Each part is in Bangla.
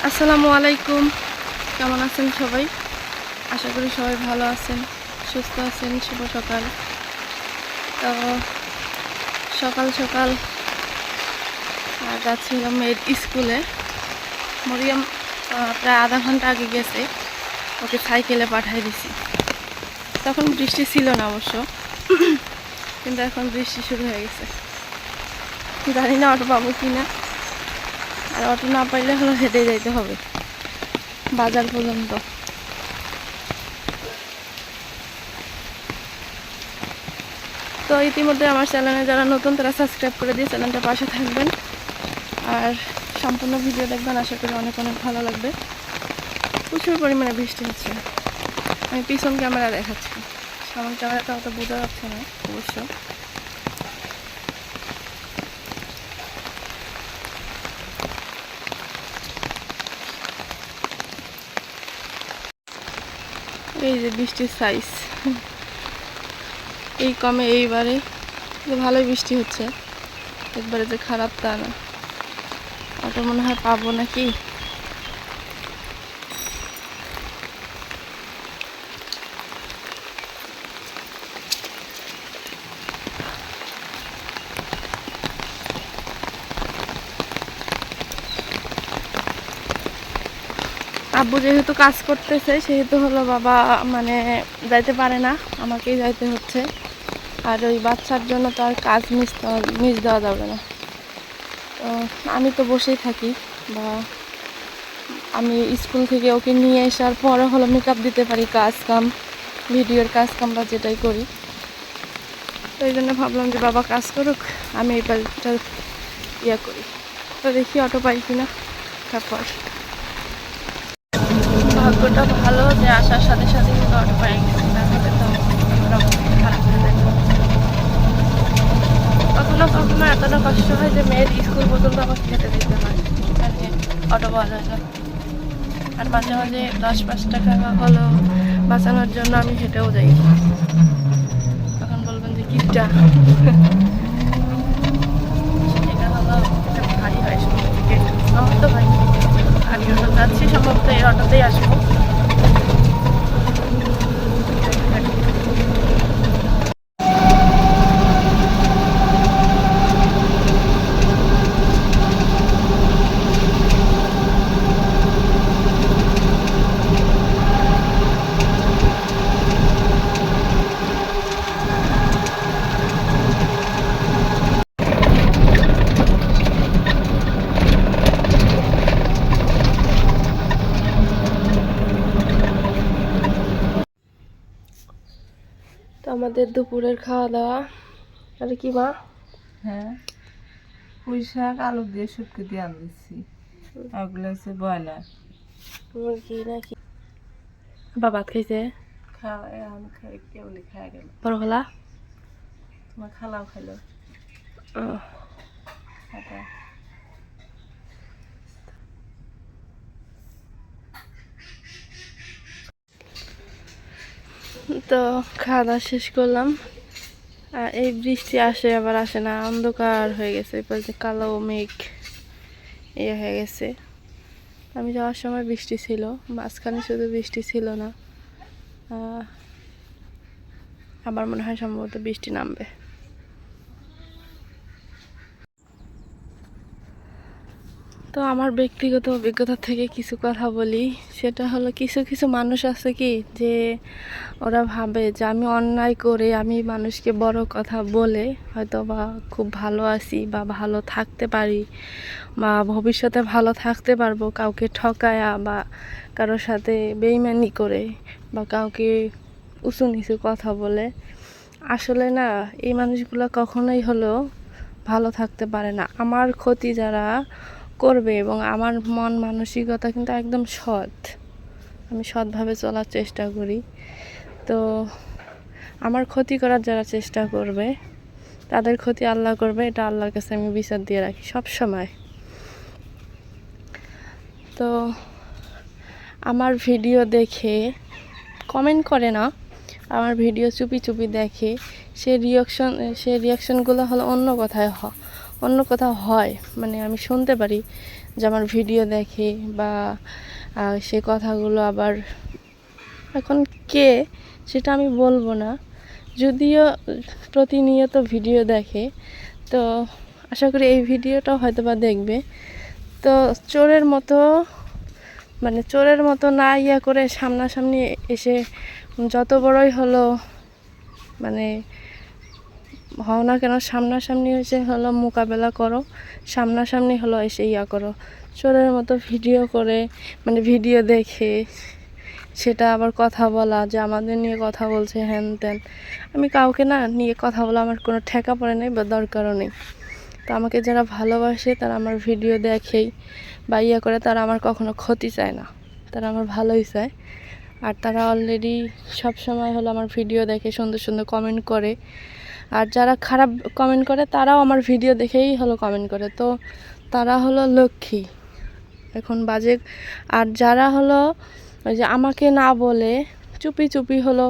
আসসালামু আলাইকুম, কেমন আছেন সবাই? আশা করি সবাই ভালো আছেন, সুস্থ আছেন। শুভ সকাল। তো সকাল সকাল যাচ্ছিলাম মেয়ের স্কুলে। মরিয়ম প্রায় আধা ঘন্টা আগে গেছে, ওকে সাইকেলে পাঠিয়ে দিছি। তখন বৃষ্টি ছিল না অবশ্য, কিন্তু এখন বৃষ্টি শুরু হয়ে গেছে। জানি না অটো পাবো কি না, আর অটো না পাইলে হলো হেঁটে যাইতে হবে বাজার পর্যন্ত। তো ইতিমধ্যে আমার চ্যানেলে যারা নতুন তারা সাবস্ক্রাইব করে দিয়ে চ্যানেলটা পাশে থাকবেন, আর সম্পূর্ণ ভিডিও দেখবেন। আশা করি অনেক অনেক ভালো লাগবে। প্রচুর পরিমাণে বৃষ্টি হচ্ছে। আমি পিছন ক্যামেরা দেখাচ্ছি, সামনে ক্যামেরাটা অত বোঝা যাচ্ছে না অবশ্য। এই যে বৃষ্টির সাইজ, এই কমে এইবারে ভালোই বৃষ্টি হচ্ছে, একবারে যে খারাপ তা না। অটো মনে হয় পাবো নাকি। আব্বু যেহেতু কাজ করতেছে সেহেতু হলো বাবা মানে যাইতে পারে না, আমাকেই যাইতে হচ্ছে। আর ওই বাচ্চার জন্য তো আর কাজ মিস দেওয়া যাবে না। তো আমি তো বসেই থাকি, বা আমি স্কুল থেকে ওকে নিয়ে আসার পরে হলো মেকআপ দিতে পারি, কাজ কাম, ভিডিওর কাজ কাম বা যেটাই করি। তো এই জন্য ভাবলাম যে বাবা কাজ করুক, আমি এই কাজটা ইয়ে করি। তো দেখি অটো পাই কিনা। তারপর ভাগ্যটা ভালো যে আসার সাথে সাথে কিন্তু অটো পাই গেছি, না হলে তো খারাপ হয়ে যায়। কখনো কখনো এতটা কষ্ট হয় যে মেয়ের স্কুল পর্যন্ত আমাকে খেতে দিতে হয়, মানে অটো পাওয়া যায় না। আর মাঝে মাঝে 10-5 টাকা হলো বাঁচানোর জন্য আমি হেঁটেও যাই। তখন বলবেন যে কিপটা, এটা হলো ভারী হয় সময় থেকে। আমার তো ভাই ভারী অটো যাচ্ছি, সম্ভবত এই অটোতেই আসবো। তো আমাদের দুপুরের খাওয়া দাওয়া আর কি মা? হ্যাঁ, পুঁই শাক আলু দিয়ে শুটকি দিয়ে আনতেছি। ওগুলো হচ্ছে ব্রয়লার। মুরগি নাকি? বা ভাত খাইছে? খাওয়া এখন কেবলই খাওয়া গেল। বড় হলা? তোমার খালাও খাইলো। খাতা তো খাওয়া দাওয়া শেষ করলাম। আর এই বৃষ্টি আসে আবার আসে না, অন্ধকার হয়ে গেছে, এরপর যে কালো মেঘ হয়ে গেছে। আমি যাওয়ার সময় বৃষ্টি ছিল, মাঝখানে শুধু বৃষ্টি ছিল না, আবার মনে হয় সম্ভবত বৃষ্টি নামবে। তো আমার ব্যক্তিগত অভিজ্ঞতা থেকে কিছু কথা বলি। সেটা হলো, কিছু কিছু মানুষ আছে কি যে ওরা ভাবে যে আমি অন্যায় করে আমি মানুষকে বড় কথা বলে হয়তো বা খুব ভালো আছি বা ভালো থাকতে পারি বা ভবিষ্যতে ভালো থাকতে পারবো, কাউকে ঠকায়া বা কারোর সাথে বেইমানি করে বা কাউকে উঁচু নিচু কথা বলে। আসলে না, এই মানুষগুলো কখনোই হলো ভালো থাকতে পারে না। আমার ক্ষতি যারা করবে, এবং আমার মন মানসিকতা কিন্তু একদম সৎ, আমি সৎভাবে চলার চেষ্টা করি। তো আমার ক্ষতি করার যারা চেষ্টা করবে তাদের ক্ষতি আল্লাহ করবে, এটা আল্লাহর কাছে আমি বিচার দিয়ে রাখি সব সময়। তো আমার ভিডিও দেখে কমেন্ট করে না, আমার ভিডিও চুপি চুপি দেখে, সে রিয়াকশনগুলো হলো অন্য কথায় অন্য কোথাও হয়, মানে আমি শুনতে পারি যে আমার ভিডিও দেখে বা সে কথাগুলো আবার এখন কে সেটা আমি বলবো না, যদিও প্রতিনিয়ত ভিডিও দেখে, তো আশা করি এই ভিডিওটাও হয়তো বা দেখবে। তো চোরের মতো না ইয়া করে সামনাসামনি এসে যত বড়ই হলো মানে হও না কেন, সামনাসামনি এসে হলো মোকাবেলা করো, সামনাসামনি হলো এসে ইয়া করো। চোরের মতো ভিডিও করে মানে ভিডিও দেখে সেটা আবার কথা বলা যে আমাদের নিয়ে কথা বলছে হ্যান ত্যান, আমি কাউকে না নিয়ে কথা বলা আমার কোনো ঠেকা পড়ে নেই বা দরকারও নেই। তো আমাকে যারা ভালোবাসে তারা আমার ভিডিও দেখেই বা ইয়া করে, তারা আমার কখনো ক্ষতি চায় না, তারা আমার ভালোই চায়। আর তারা অলরেডি সবসময় হলো আমার ভিডিও দেখে সুন্দর সুন্দর কমেন্ট করে। আর যারা খারাপ কমেন্ট করে তারাও আমার ভিডিও দেখেই হলো কমেন্ট করে, তো তারা হলো লক্ষ্মী এখন বাজে। আর যারা হলো ওই যে আমাকে না বলে চুপি চুপি হলো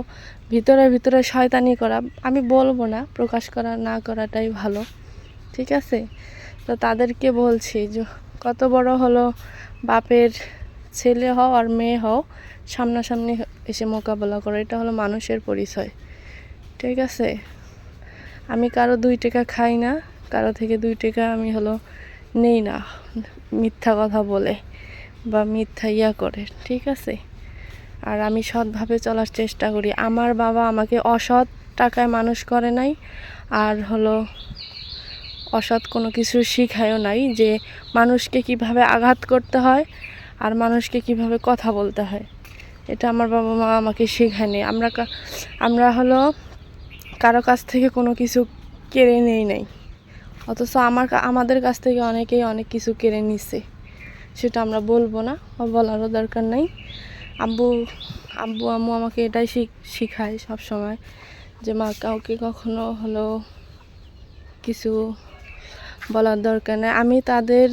ভিতরে ভিতরে শয়তানি করা, আমি বলবো না, প্রকাশ করা না করাটাই ভালো, ঠিক আছে? তো তাদেরকে বলছি যে কত বড় হলো বাপের ছেলে হও আর মেয়ে হও, সামনাসামনি এসে মোকাবেলা করো, এটা হলো মানুষের পরিচয়, ঠিক আছে? আমি কারো 2 টাকা খাই না, কারো থেকে 2 টাকা আমি হলো নেই না মিথ্যা কথা বলে বা মিথ্যা ইয়া করে, ঠিক আছে? আর আমি সৎভাবে চলার চেষ্টা করি। আমার বাবা আমাকে অসৎ টাকায় মানুষ করে নাই, আর হলো অসৎ কোনো কিছু শিখায়ও নাই যে মানুষকে কিভাবে আঘাত করতে হয় আর মানুষকে কিভাবে কথা বলতে হয়, এটা আমার বাবা মা আমাকে শেখায়নি। আমরা হলো কারো কাছ থেকে কোনো কিছু কেড়ে নেই নাই, অথচ আমাদের কাছ থেকে অনেকেই অনেক কিছু কেড়ে নিছে, সেটা আমরা বলবো না বা বলারও দরকার নাই। আব্বু আম্মু আমাকে এটাই শিখায় সব সময় যে মা কাউকে কখনো হলো কিছু বলার দরকার নেই। আমি তাদের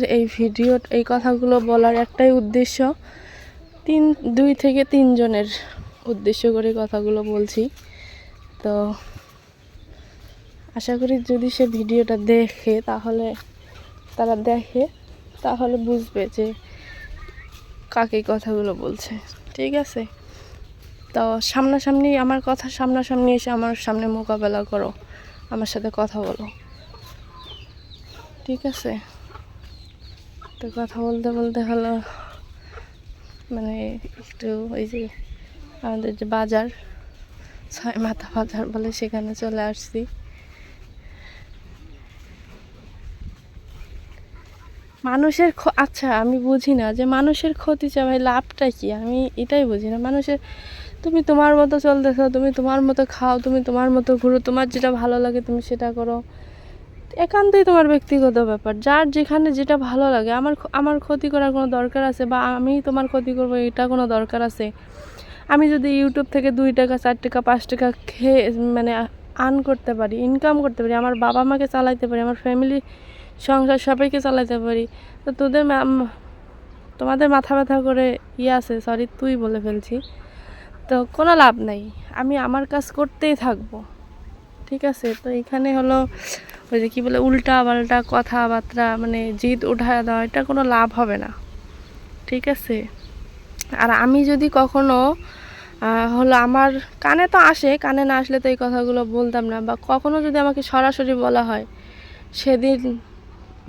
এই কথাগুলো বলার একটাই উদ্দেশ্য, 2 থেকে 3 জনের উদ্দেশ্য করে কথাগুলো বলছি। তো আশা করি যদি সে ভিডিওটা দেখে তাহলে বুঝবে যে কাকে কথাগুলো বলছে, ঠিক আছে? তো আমার কথা সামনাসামনি এসে আমার সামনে মোকাবেলা করো, আমার সাথে কথা বলো, ঠিক আছে? তো কথা বলতে বলতে হলো মানে একটু ওই যে আমাদের যে বাজার 6 মাথা বাজার বলে সেখানে চলে আসছি। আচ্ছা আমি বুঝি না যে মানুষের ক্ষতি চাই ভাই লাভটা কি, আমি এটাই বুঝি না। তুমি তোমার মতো চলতেছো, তুমি তোমার মতো খাও, তুমি তোমার মতো ঘুরো, তোমার যেটা ভালো লাগে তুমি সেটা করো, একান্তই তোমার ব্যক্তিগত ব্যাপার, যার যেখানে যেটা ভালো লাগে। আমার ক্ষতি করার কোনো দরকার আছে বা আমি তোমার ক্ষতি করবো এটা কোনো দরকার আছে? আমি যদি ইউটিউব থেকে 2 টাকা 4 টাকা 5 টাকা খেয়ে মানে আর্ন করতে পারি, ইনকাম করতে পারি, আমার বাবা মাকে চালাইতে পারি, আমার ফ্যামিলি সংসার সবাইকে চালাতে পারি, তো তোমাদের মাথা ব্যথা করে আছে, সরি তুই বলে ফেলছি, তো কোনো লাভ নাই। আমি আমার কাজ করতেই থাকবো, ঠিক আছে? তো এখানে হলো ওই যে কী বলে উল্টা পাল্টা কথাবার্তা মানে জিদ উঠায় দেওয়া, এটা কোনো লাভ হবে না, ঠিক আছে? আর আমি যদি কখনো হলো আমার কানে তো আসে, কানে না আসলে তো এই কথাগুলো বলতাম না, বা কখনো যদি আমাকে সরাসরি বলা হয় সেদিন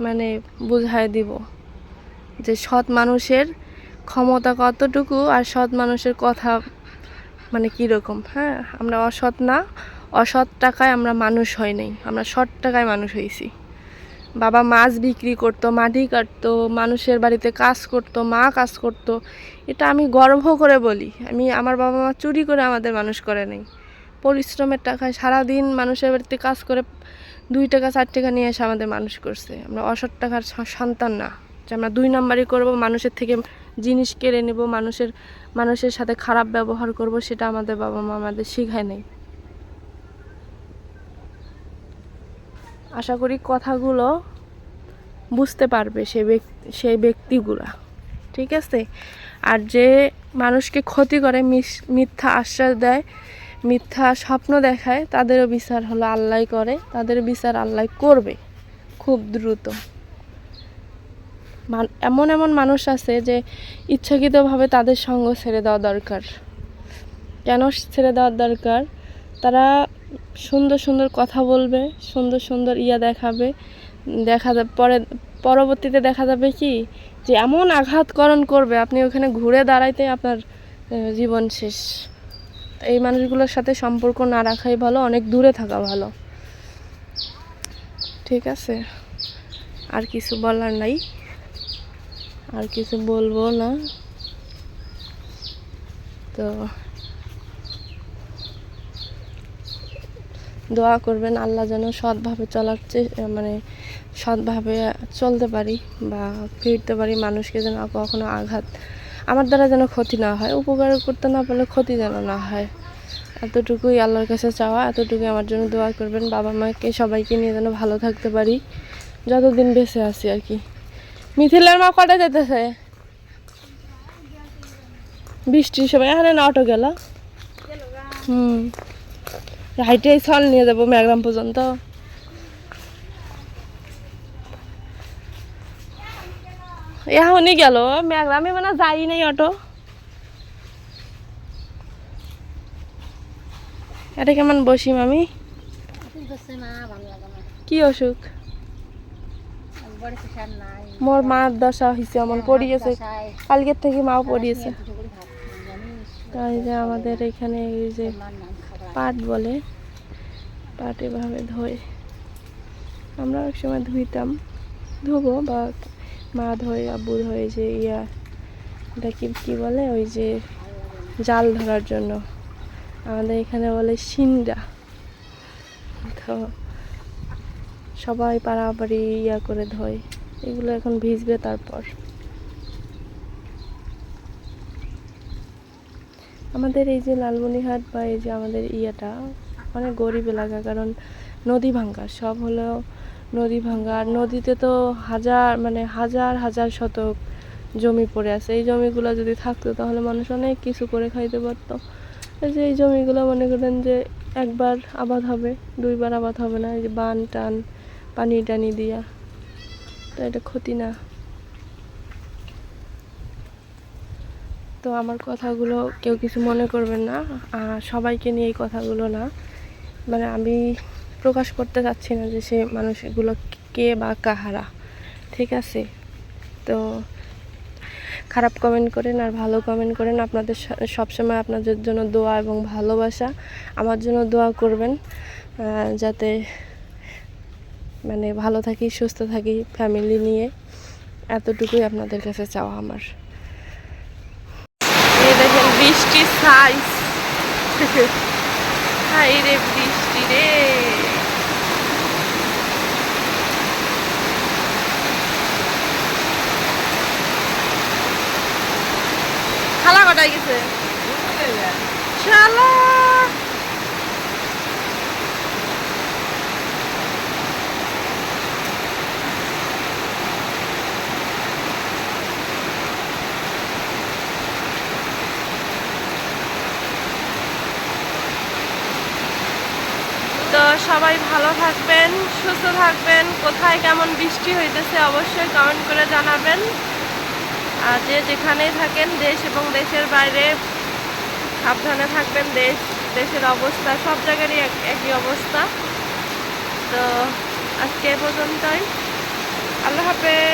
মানে বুঝায় দিব যে সৎ মানুষের ক্ষমতা কতটুকু আর সৎ মানুষের কথা মানে কীরকম। হ্যাঁ, আমরা অসৎ টাকায় আমরা মানুষ হই নাই, আমরা সৎ টাকায় মানুষ হয়েছি। বাবা মাছ বিক্রি করতো, মাটি কাটতো, মানুষের বাড়িতে কাজ করতো, মা কাজ করতো, এটা আমি গর্ব করে বলি। আমার বাবা মা চুরি করে আমাদের মানুষ করে নাই, পরিশ্রমের টাকায় সারাদিন মানুষের বাড়িতে কাজ করে 2 টাকা 4 টাকা নিয়ে এসে আমাদের মানুষ করছে। আমরা অসৎ টাকার সন্তান না যে আমরা 2 নাম্বারই করব, মানুষের থেকে জিনিস কেড়ে নেব, মানুষের সাথে খারাপ ব্যবহার করব, সেটা আমাদের বাবা মা আমাদের শেখায় নাই। আশা করি কথাগুলো বুঝতে পারবে সেই ব্যক্তিগুলা, ঠিক আছে? আর যে মানুষকে ক্ষতি করে, মিথ্যা আশ্বাস দেয়, মিথ্যা স্বপ্ন দেখায়, তাদেরও বিচার হলো আল্লাহ করে, তাদের বিচার আল্লাহ করবে, খুব দ্রুত। এমন এমন মানুষ আছে যে ইচ্ছাকৃতভাবে তাদের সঙ্গ ছেড়ে দেওয়া দরকার। কেন ছেড়ে দেওয়ার দরকার? তারা সুন্দর সুন্দর কথা বলবে, সুন্দর সুন্দর দেখাবে, পরবর্তীতে দেখা যাবে কি যে এমন আঘাতকরণ করবে, আপনি ওখানে ঘুরে দাঁড়াইতে আপনার জীবন শেষ। এই মানুষগুলোর সাথে সম্পর্ক না রাখাই ভালো, অনেক দূরে থাকা ভালো। ঠিক আছে, আর কিছু বলার নাই, আর কিছু বলবো না। তো দোয়া করবেন আল্লাহ যেন সৎভাবে মানে সৎভাবে চলতে পারি বা ফিরতে পারি, মানুষকে যেন কখনো আঘাত আমার দ্বারা যেন ক্ষতি না হয়, উপকার করতে না পারলে ক্ষতি যেন না হয়, এতটুকুই আল্লাহর কাছে চাওয়া। এতটুকুই আমার জন্য দোয়া করবেন। বাবা মাকে সবাইকে নিয়ে যেন ভালো থাকতে পারি যতদিন বেঁচে আছি আর কি। মিথিলার মা কটা যেতেছে? বৃষ্টির সময় এখানে না অটো গেল। হাইটে ছল নিয়ে যাবো ম্যাগ্রাম পর্যন্ত। এখনই গেল ম্যাগ্রামে, মানে যাই নাই অটো। এটা কেমন বসি মামি? কি অসুখ? মোর মার দশা হয়েছে, এমন পড়িয়েছে, কালকের থেকে মাও পড়িয়েছে। তাই যে আমাদের এখানে এই যে পাট বলে, পাট এভাবে ধোয়। আমরা এক সময় ধুইতাম, ধুবো বা মা ধোয়, আব্বু ধোয়। যে এটা কি বলে, ওই যে জাল ধরার জন্য আমাদের এখানে বলে সিন্ডা। তো সবাই পাড়াপাড়ি করে ধোয়। এগুলো এখন ভিজবে। তারপর আমাদের এই যে লালমনিরহাট বা এই যে আমাদের অনেক গরিব এলাকা, কারণ নদী ভাঙ্গা সব হলো নদী ভাঙ্গা। আর নদীতে তো হাজার হাজার শতক জমি পড়ে আছে। এই জমিগুলো যদি থাকতো তাহলে মানুষ অনেক কিছু করে খাইতে পারতো। এই যে এই জমিগুলো মনে করেন যে একবার আবাদ হবে, দুইবার আবাদ হবে না, এই যে বান টান পানি টানি দিয়া, তো এটা ক্ষতি না। তো আমার কথাগুলো কেউ কিছু মনে করবেন না, সবাইকে নিয়ে এই কথাগুলো না, মানে আমি প্রকাশ করতে চাচ্ছি না যে সে মানুষগুলো কে বা কাহারা। ঠিক আছে, তো খারাপ কমেন্ট করেন আর ভালো কমেন্ট করেন। আপনাদের সবসময় আপনাদের জন্য দোয়া এবং ভালোবাসা। আমার জন্য দোয়া করবেন যাতে ভালো থাকি, সুস্থ থাকি ফ্যামিলি নিয়ে। এতটুকুই আপনাদের কাছে চাওয়া আমার। এই দেখেন বৃষ্টির সাইজ, হাই রে বৃষ্টি রে। খালা কটাই গেছে শালা। তো সবাই ভালো থাকবেন, সুস্থ থাকবেন। কোথায় কেমন বৃষ্টি হইতেছে অবশ্যই কমেন্ট করে জানাবেন। আর যে যেখানেই থাকেন, দেশ এবং দেশের বাইরে, সাবধানে থাকবেন। দেশের অবস্থা সব জায়গারই একই অবস্থা। তো আজকে এ পর্যন্তই। আল্লাহ হাফেজ।